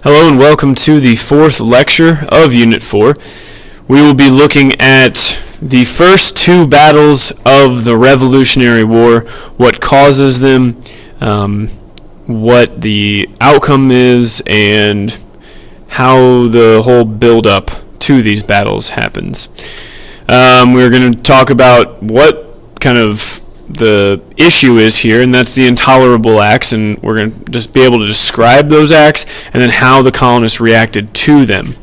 Hello and welcome to the fourth lecture of Unit 4. We will be looking at the first two battles of the Revolutionary War, what causes them, what the outcome is, and how the whole build-up to these battles happens. We're going to talk about what kind of the issue is here, and that's the intolerable acts, and we're going to just be able to describe those acts and then how the colonists reacted to them.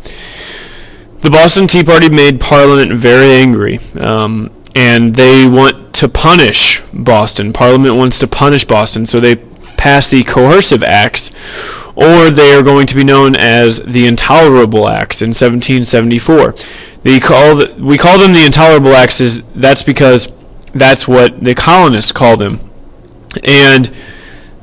The Boston Tea Party made Parliament very angry, and they want to punish Boston. Parliament wants to punish Boston, so they pass the coercive acts, or they are going to be known as the intolerable acts in 1774. We call them the intolerable acts. That's because that's what the colonists call them. And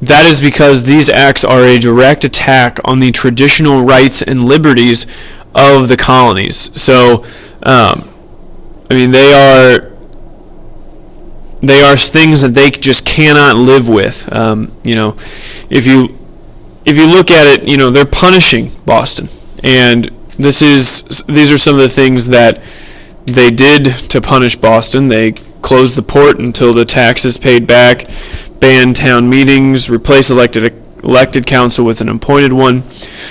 that is because these acts are a direct attack on the traditional rights and liberties of the colonies. So, they are things that they just cannot live with. If you look at it, they're punishing Boston. And these are some of the things that they did to punish Boston. They closed the port until the tax is paid back, banned town meetings, replaced elected council with an appointed one.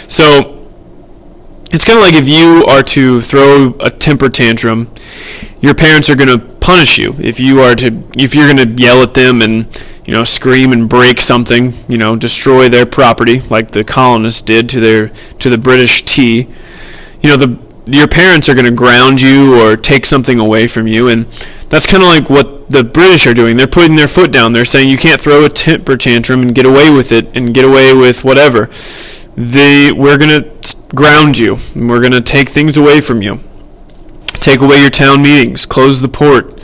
So it's kind of like if you are to throw a temper tantrum, your parents are going to punish you. If you're going to yell at them and scream and break something, destroy their property like the colonists did to the British tea, your parents are going to ground you or take something away from you, and that's kind of like what the British are doing. They're putting their foot down. They're saying you can't throw a temper tantrum and get away with it and get away with whatever. We're going to ground you, and we're going to take things away from you. Take away your town meetings, close the port,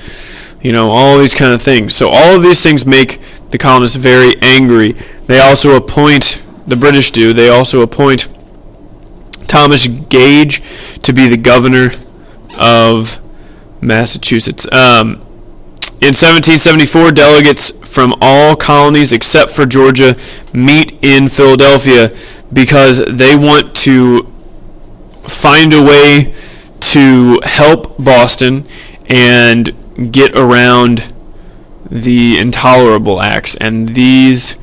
all these kind of things. So all of these things make the colonists very angry. They also appoint, the British do, they also appoint Thomas Gage to be the governor of Massachusetts. In 1774, delegates from all colonies except for Georgia meet in Philadelphia because they want to find a way to help Boston and get around the intolerable acts. And this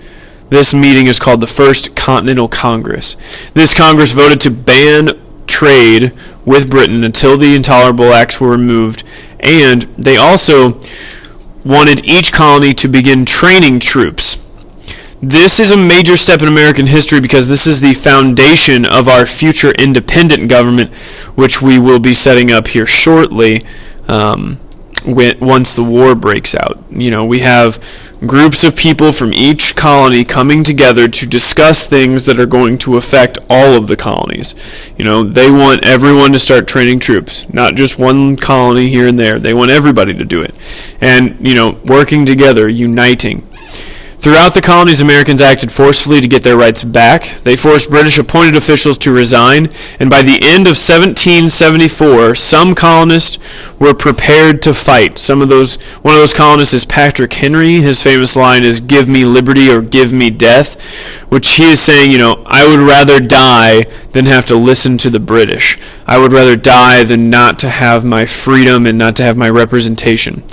meeting is called the First Continental Congress. This Congress voted to ban trade with Britain until the intolerable acts were removed, and they also wanted each colony to begin training troops. This is a major step in American history because this is the foundation of our future independent government, which we will be setting up here shortly once the war breaks out. We have groups of people from each colony coming together to discuss things that are going to affect all of the colonies. They want everyone to start training troops, not just one colony here and there. They want everybody to do it. And, working together, uniting. Throughout the colonies, Americans acted forcefully to get their rights back. They forced British appointed officials to resign, and by the end of 1774, some colonists were prepared to fight. One of those colonists is Patrick Henry. His famous line is, "Give me liberty or give me death," which he is saying, I would rather die than have to listen to the British. I would rather die than not to have my freedom and not to have my representation.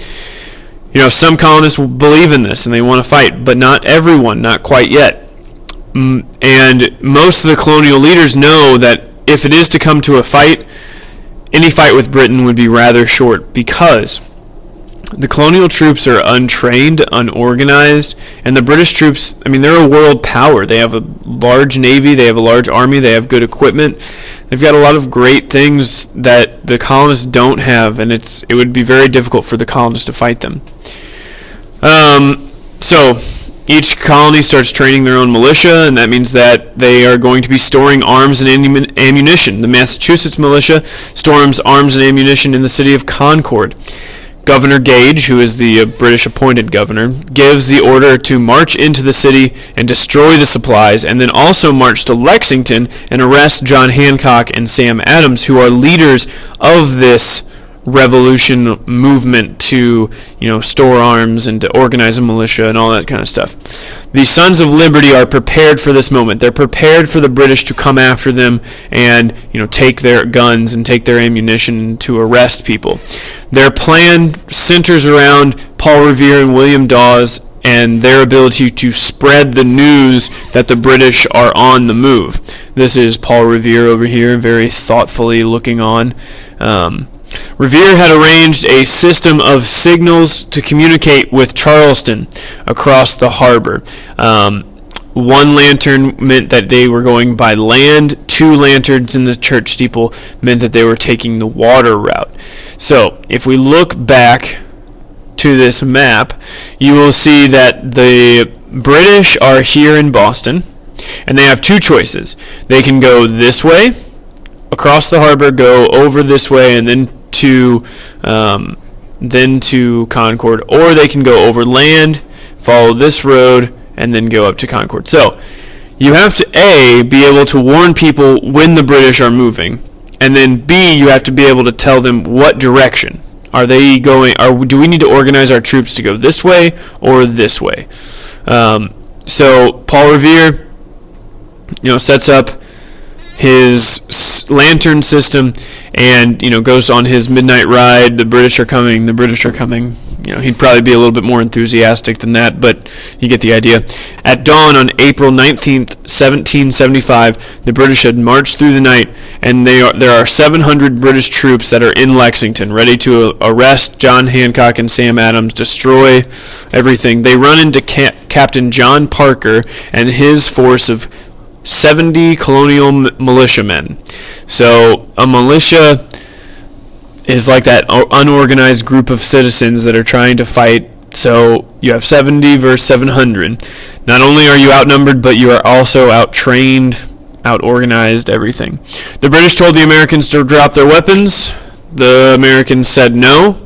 Some colonists believe in this and they want to fight, but not everyone, not quite yet. And most of the colonial leaders know that if it is to come to a fight, any fight with Britain would be rather short because the colonial troops are untrained, unorganized, and the British troops, they're a world power. They have a large navy, they have a large army, they have good equipment. They've got a lot of great things that the colonists don't have, and it would be very difficult for the colonists to fight them. So each colony starts training their own militia, and that means that they are going to be storing arms and ammunition. The Massachusetts militia storms arms and ammunition in the city of Concord. Governor Gage, who is the British appointed governor, gives the order to march into the city and destroy the supplies, and then also march to Lexington and arrest John Hancock and Sam Adams, who are leaders of this revolution movement to, store arms and to organize a militia and all that kind of stuff. The Sons of Liberty are prepared for this moment. They're prepared for the British to come after them and, take their guns and take their ammunition to arrest people. Their plan centers around Paul Revere and William Dawes and their ability to spread the news that the British are on the move. This is Paul Revere over here, very thoughtfully looking on. Revere had arranged a system of signals to communicate with Charleston across the harbor. One lantern meant that they were going by land. 2 lanterns in the church steeple meant that they were taking the water route. So, if we look back to this map, you will see that the British are here in Boston, and they have 2 choices. They can go this way, across the harbor, go over this way, and then to Concord, or they can go over land, follow this road, and then go up to Concord. So you have to A, be able to warn people when the British are moving, and then B, you have to be able to tell them what direction are they going. Do we need to organize our troops to go this way or this way? So Paul Revere, sets up his lantern system and goes on his midnight ride. The British are coming. He'd probably be a little bit more enthusiastic than that, but you get the idea. At dawn on April 19th, 1775, the British had marched through the night, and there are 700 British troops that are in Lexington, ready to arrest John Hancock and Sam Adams, destroy everything. They run into Captain John Parker and his force of 70 colonial militiamen. So a militia is like that unorganized group of citizens that are trying to fight. So you have 70 versus 700. Not only are you outnumbered, but you are also out-trained, out-organized, everything. The British told the Americans to drop their weapons. The Americans said no.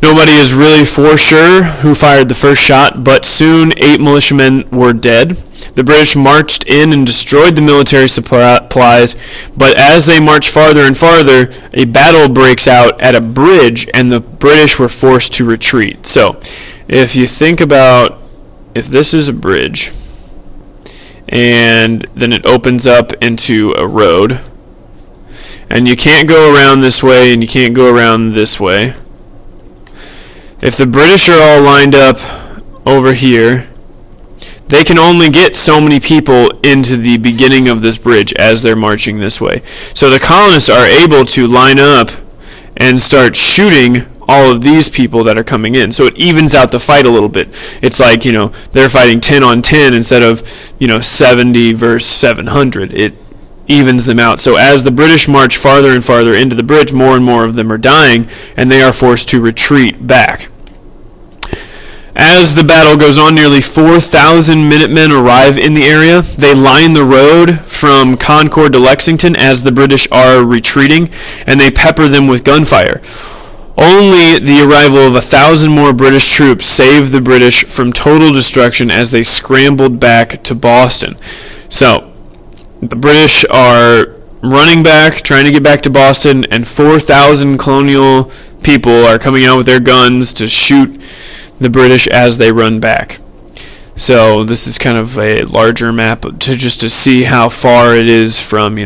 Nobody is really for sure who fired the first shot, but soon 8 militiamen were dead. The British marched in and destroyed the military supplies, but as they marched farther and farther, a battle breaks out at a bridge, and the British were forced to retreat. So, if you think about, if this is a bridge, and then it opens up into a road, and you can't go around this way, and you can't go around this way. If the British are all lined up over here, they can only get so many people into the beginning of this bridge as they're marching this way. So the colonists are able to line up and start shooting all of these people that are coming in. So it evens out the fight a little bit. It's like, they're fighting 10 on 10 instead of, 70 versus 700. It evens them out. So as the British march farther and farther into the bridge, more and more of them are dying, and they are forced to retreat back. As the battle goes on, nearly 4,000 Minutemen arrive in the area. They line the road from Concord to Lexington as the British are retreating, and they pepper them with gunfire. Only the arrival of 1,000 more British troops saved the British from total destruction as they scrambled back to Boston. So, the British are running back, trying to get back to Boston, and 4,000 colonial people are coming out with their guns to shoot the British as they run back. So this is kind of a larger map to see how far it is from,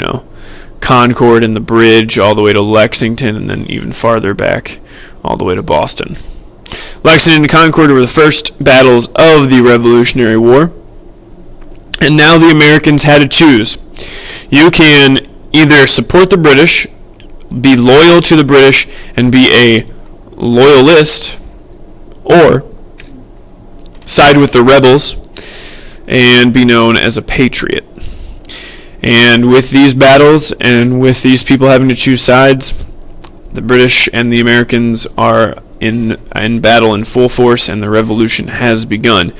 Concord and the bridge all the way to Lexington, and then even farther back all the way to Boston. Lexington and Concord were the first battles of the Revolutionary War, and now the Americans had to choose. You can either support the British, be loyal to the British, and be a loyalist, or side with the rebels and be known as a patriot. And with these battles and with these people having to choose sides, the British and the Americans are in battle in full force, and the revolution has begun.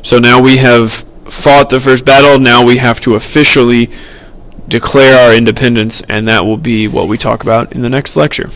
So now we have fought the first battle. Now we have to officially declare our independence, and that will be what we talk about in the next lecture.